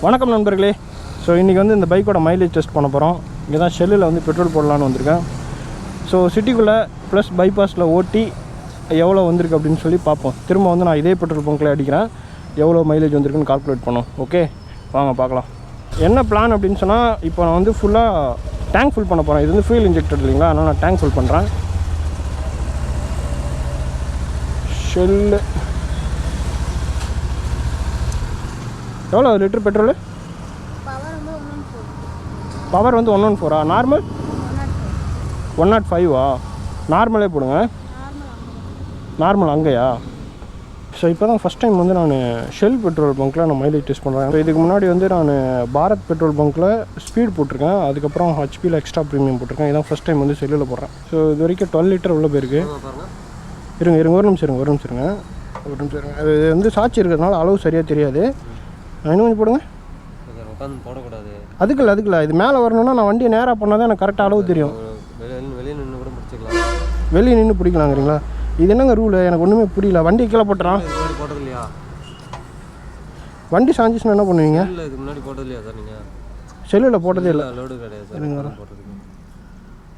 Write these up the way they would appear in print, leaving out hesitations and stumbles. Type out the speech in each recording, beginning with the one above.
வணக்கம் நண்பர்களே. ஸோ இன்றைக்கி வந்து இந்த பைக்கோட மைலேஜ் டெஸ்ட் பண்ண போகிறோம். இங்கே தான் ஷெல்லில் வந்து பெட்ரோல் போடலான்னு வந்திருக்கேன். ஸோ சிட்டிக்குள்ளே ப்ளஸ் பைபாஸில் ஓட்டி எவ்வளோ வந்திருக்கு அப்படின்னு சொல்லி பார்ப்போம். திரும்ப வந்து நான் இதே பெட்ரோல் பங்க்கில் அடிக்கிறேன், எவ்வளோ மைலேஜ் வந்திருக்குன்னு கால்குலேட் பண்ணோம். ஓகே, வாங்க பார்க்கலாம். என்ன பிளான் அப்படின்னு சொன்னால், இப்போ நான் வந்து ஃபுல்லாக டேங்க் ஃபில் பண்ண போகிறேன். இது வந்து ஃபியூல் இன்ஜெக்டட் இல்லைங்களா, அதனால் நான் டேங்க் ஃபில் பண்ணுறேன். ஷெல்லு எவ்வளோ லிட்டர் பெட்ரோலு? பவர் வந்து 114. நார்மல் 105. நார்மலே போடுங்க. நார்மல் அங்கேயா? ஸோ இப்போ தான் ஃபஸ்ட் டைம் வந்து நான் ஷெல் பெட்ரோல் பங்க்கில் நான் மைலேஜ் டெஸ்ட் பண்ணுறேன். ஸோ இதுக்கு முன்னாடி வந்து நான் பாரத் பெட்ரோல் பங்க்கில் ஸ்பீட் போட்டிருக்கேன், அதுக்கப்புறம் ஹெச்பியில் எக்ஸ்ட்ரா ப்ரீமியம் போட்டிருக்கேன். இதான் ஃபஸ்ட் டைம் வந்து ஷெல்லில் போடுறேன். ஸோ இது வரைக்கும் 12 லிட்டர் உள்ள போயிருக்கு. இருங்க ஒரு நிமிஷம் இருங்க. அது வந்து சாட்சி இருக்கிறதுனால அளவு சரியாக தெரியாது. இன்னும் கொஞ்சம் போடுங்க. போடக்கூடாது. அதுக்குல்ல இது மேலே வரணும்னா நான் வண்டியை நேராக பண்ணால் தான் எனக்கு கரெக்டாக அளவு தெரியும். வெளியே நின்று பிடிக்கலாங்கிறீங்களா? இது என்னங்க ரூலு? எனக்கு ஒன்றுமே புரியல. வண்டி கீழே போட்டுறான். வண்டி சாஞ்சிச்சுன்னா என்ன பண்ணுவீங்க? செல்லில் போட்டதே இல்லை.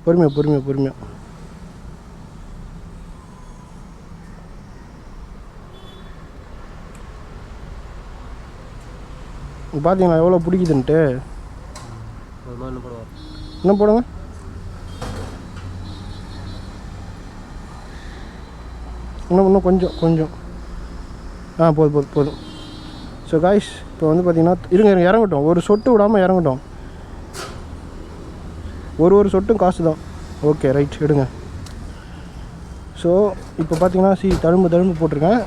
பொறுமையாக பார்த்தீங்களா எவ்வளோ பிடிக்குதுன்ட்டு? என்ன போடுங்க. இன்னும் கொஞ்சம் போதும். ஸோ காய்ஸ், இப்போ வந்து பார்த்தீங்கன்னா இருங்க இறங்கட்டும். ஒரு சொட்டு விடாமல் இறங்கட்டும். ஒரு சொட்டும் காசு தான். ஓகே ரைட், எடுங்க. ஸோ இப்போ பார்த்தீங்கன்னா தழும்பு போட்டிருக்கேன்.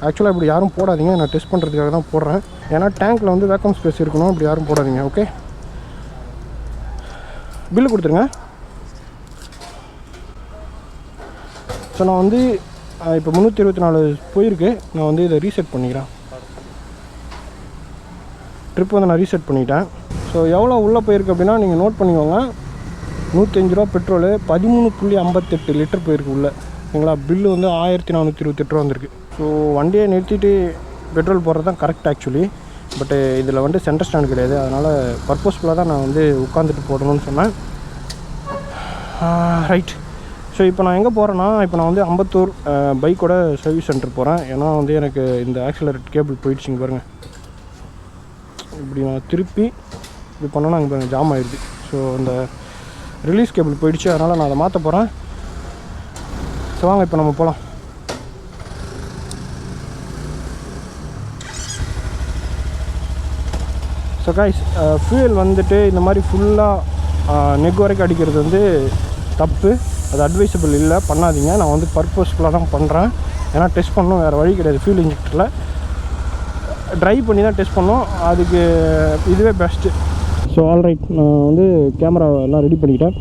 ஆக்சுவலாக இப்படி யாரும் போடாதீங்க, நான் டெஸ்ட் பண்ணுறதுக்காக தான் போடுறேன். ஏன்னா டேங்க்கில் வந்து வேக்கம் ஸ்பேஸ் இருக்கணும், இப்படி யாரும் போடாதீங்க. ஓகே, பில்லு கொடுத்துருங்க. ஸோ நான் வந்து இப்போ 324 போயிருக்கு. நான் வந்து இதை ரீசெட் பண்ணிக்கிறேன். ட்ரிப் வந்து நான் ரீசெட் பண்ணிட்டேன். ஸோ எவ்வளோ உள்ளே போயிருக்கு அப்படின்னா நீங்கள் நோட் பண்ணிக்கோங்க. 105 ரூபா பெட்ரோலு, 13.58 லிட்டர் போயிருக்கு உள்ளே. ஓகேங்களா? பில்லு வந்து 1428 ரூபா வந்திருக்கு. ஸோ வண்டியை நிறுத்திட்டு பெட்ரோல் போடுறது தான் கரெக்ட் ஆக்சுவலி. பட்டு இதில் வந்து சென்டர் ஸ்டாண்ட் கிடையாது, அதனால் பர்பஸ்ஃபுல்லாக தான் நான் வந்து உட்காந்துட்டு போடணும்னு சொன்னேன். ரைட். ஸோ இப்போ நான் எங்கே போகிறேன்னா, இப்போ நான் வந்து அம்பத்தூர் பைக்கோட சர்வீஸ் சென்டர் போகிறேன். ஏன்னா வந்து எனக்கு இந்த ஆக்சிலரேட் கேபிள் போயிடுச்சிங்க பாருங்கள். இப்படி நான் திருப்பி இப்படி பண்ணோன்னா அங்கே பாருங்கள் ஜாம் ஆகிடுது. ஸோ இந்த ரிலீஸ் கேபிள் போயிடுச்சு, அதனால் நான் அதை மாற்ற போகிறேன். ஸோ வாங்க இப்போ நம்ம போகலாம். ஸோ காய்ஸ், ஃபியூயல் வந்துட்டு இந்த மாதிரி ஃபுல்லாக நெக் வரைக்கும் அடிக்கிறது வந்து தப்பு. அது அட்வைசபிள் இல்லை, பண்ணாதீங்க. நான் வந்து பர்பஸ்ஃபுல்லாக தான் பண்ணுறேன். ஏன்னா டெஸ்ட் பண்ணணும், வேறு வழி கிடையாது. ஃபியூல் இன்ஜெக்டரில் ட்ரைவ் பண்ணி தான் டெஸ்ட் பண்ணோம், அதுக்கு இதுவே பெஸ்ட்டு. ஸோ ஆல்ரைட், நான் வந்து கேமரா எல்லாம் ரெடி பண்ணிக்கிட்டேன்.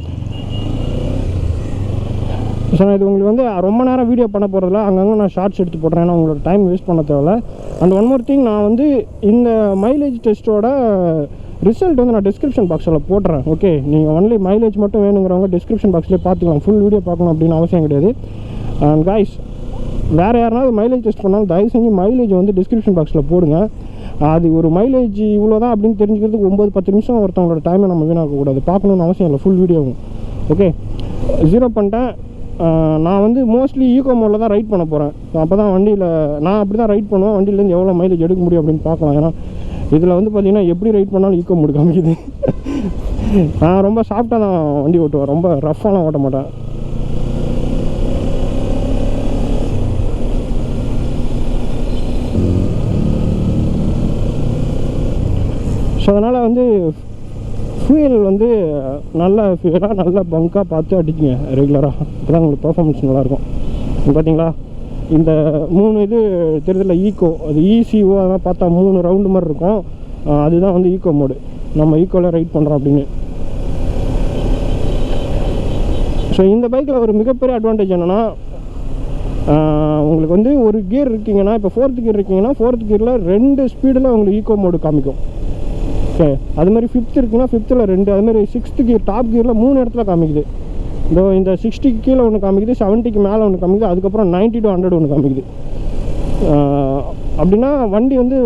ஸோ நான் இது உங்களுக்கு வந்து ரொம்ப நேரம் வீடியோ பண்ண போகிறதில்ல, அங்கங்கே நான் ஷார்ட்ஸ் எடுத்து போடுறேன். ஏன்னா உங்களோட டைம் வேஸ்ட் பண்ண தேவையில்ல. அண்ட் ஒன் மோர் திங், நான் வந்து இந்த மைலேஜ் டெஸ்ட்டோட ரிசல்ட் வந்து நான் டிஸ்கிரிப்ஷன் பாக்ஸில் போட்டுறேன். ஓகே, நீங்கள் ஒன்லி மைலேஜ் மட்டும் வேணுங்கிறவங்க டிஸ்கிரிப்ஷன் பாக்ஸ்லேயே பார்த்துக்கலாம். ஃபுல் வீடியோ பார்க்கணும் அப்படின்னு அவசியம் கிடையாது. அண்ட் காய்ஸ், வேறு யாருனாவது மைலேஜ் டெஸ்ட் பண்ணாலும் தயவு செஞ்சு மைலேஜ் வந்து டிஸ்கிரிப்ஷன் பாக்ஸில் போடுங்க. அது ஒரு மைலேஜ் இவ்வளோ தான் அப்படின்னு தெரிஞ்சுக்கிறதுக்கு 9-10 நிமிஷம் ஒருத்தவங்களோட டைமை நம்ம வீணாக்கக்கூடாது. பார்க்கணுன்னு அவசியம் இல்லை, ஃபுல் வீடியோவும். ஓகே, 0 பண்ணிட்டேன். நான் வந்து மோஸ்ட்லி ஈகோ மோடில் தான் ரைட் பண்ண போகிறேன். அப்போ தான் வண்டியில் நான் அப்படி தான் ரைட் பண்ணுவேன். வண்டியிலேருந்து எவ்வளோ மைலேஜ் எடுக்க முடியும் அப்படின்னு பார்க்கலாம். ஏன்னா இதில் வந்து பார்த்திங்கன்னா எப்படி ரைட் பண்ணாலும் ஈகோ மோடு காமிக்குது. நான் ரொம்ப சாஃப்டாக தான் வண்டி ஓட்டுவேன், ரொம்ப ரஃப்பாலாம் ஓட்ட மாட்டேன். ஸோ அதனால் வந்து ஃபியூயல் வந்து நல்ல ஃபியூலாக நல்ல பங்காக பார்த்து அடிக்குங்க ரெகுலராக. இப்போ தான் உங்களுக்கு பர்ஃபார்மன்ஸ் நல்லாயிருக்கும். பார்த்தீங்களா, இந்த 3 இது தெரியுதுல, ஈக்கோ, அது ECO, அதெல்லாம் பார்த்தா 3 ரவுண்டு மாதிரி இருக்கும். அதுதான் வந்து ஈக்கோ மோடு. நம்ம ஈக்கோவில் ரைட் பண்ணுறோம் அப்படின்னு. ஸோ இந்த பைக்கில் ஒரு மிகப்பெரிய அட்வான்டேஜ் என்னென்னா, உங்களுக்கு வந்து ஒரு கியர் இருக்கீங்கன்னா, இப்போ 4th கியர் இருக்கீங்கன்னா 4th கியரில் 2 ஸ்பீடில் உங்களுக்கு ஈக்கோ மோடு காமிக்கும். ஓகே, அதுமாதிரி 5th இருக்குன்னா 5th 2, அதுமாதிரி 6th கியர் டாப் கியரில் 3 இடத்துல காமிக்குது. இந்த 60க்கு கீழே ஒன்று காமிக்குது, 70க்கு மேலே ஒன்று காமிக்குது, அதுக்கப்புறம் 90 to 100 ஒன்று காமிக்குது. அப்படின்னா வண்டி வந்து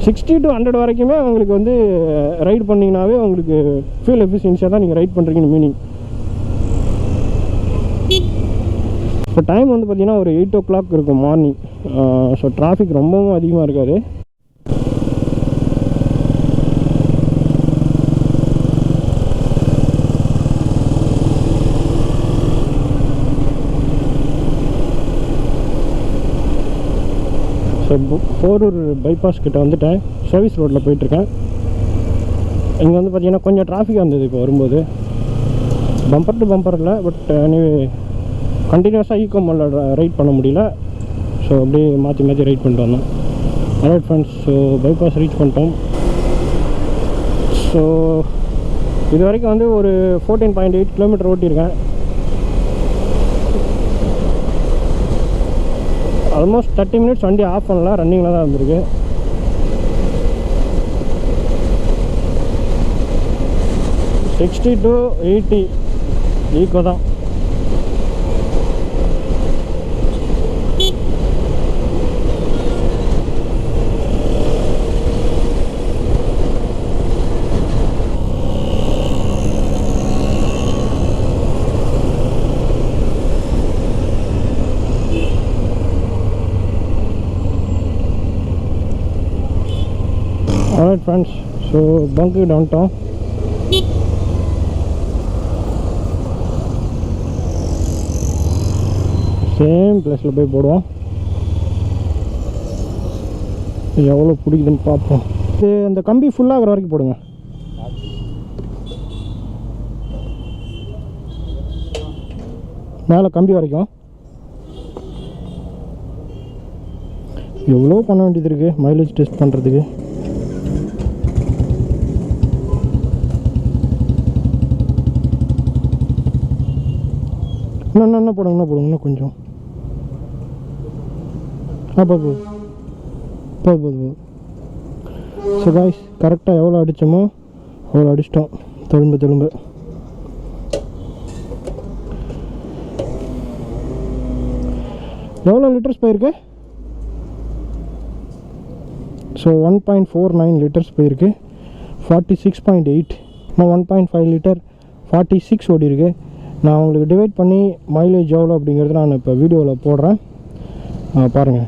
60 to 100 வரைக்குமே உங்களுக்கு வந்து ரைட் பண்ணிங்கனாவே உங்களுக்கு ஃபியூல் எஃபிஷியன்சியாக தான் நீங்கள் ரைட் பண்ணுறீங்கன்னு மீனிங். இப்போ டைம் வந்து பார்த்திங்கன்னா ஒரு 8 o'clock இருக்கும் மார்னிங். ஸோ டிராஃபிக் ரொம்பவும் அதிகமாக இருக்காது. ஸோ போரூர் பைபாஸ் கிட்ட வந்துட்டேன். சர்வீஸ் ரோட்டில் போயிட்டுருக்கேன். இங்கே வந்து பார்த்திங்கன்னா கொஞ்சம் டிராஃபிக்காக இருந்தது இப்போ வரும்போது. பம்பர் டு பம்பர் இல்லை, பட் கண்டினியூஸாக ஈகோமலில் ரைட் பண்ண முடியல. ஸோ அப்படியே மாற்றி மாற்றி ரைட் பண்ணிட்டு வந்தோம். Alright friends, so bypass reach பண்ணிட்டோம். ஸோ இது வரைக்கும் வந்து ஒரு 14.8 கிலோமீட்டர் ஓட்டியிருக்கேன். ஆல்மோஸ்ட் 30 minutes வண்டி ஆஃப் பண்ணலாம், ரன்னிங்கில் தான் இருந்திருக்கு. $60 to $80 ஈக்கோ தான். Alright friends, so bunker downtown. Same பிளேஸில் போய் போடுவோம். எவ்வளோ பிடிக்குதுன்னு பார்ப்போம். இது அந்த கம்பி ஃபுல்லாகிற வரைக்கும் போடுங்க. மேலே கம்பி வரைக்கும். எவ்வளோ பண்ண வேண்டியது இருக்குது மைலேஜ் டெஸ்ட் பண்ணுறதுக்கு. என்ன போடுங்க இன்னும் கொஞ்சம். போதும். ஸோ காய்ஸ், கரெக்டாக எவ்வளோ அடித்தோமோ அவ்வளோ அடிச்சிட்டோம். திரும்ப எவ்வளோ லிட்டர்ஸ் போயிருக்கு? ஸோ 1.49 லிட்டர்ஸ் போயிருக்கு. 46.8 நான் 1.5 லிட்டர் 46 ஓடி இருக்கு. நான் உங்களுக்கு டிவைட் பண்ணி மைலேஜ் எவ்வளோ அப்படிங்கிறது நான் இப்போ வீடியோவில் போடுறேன், பாருங்கள்.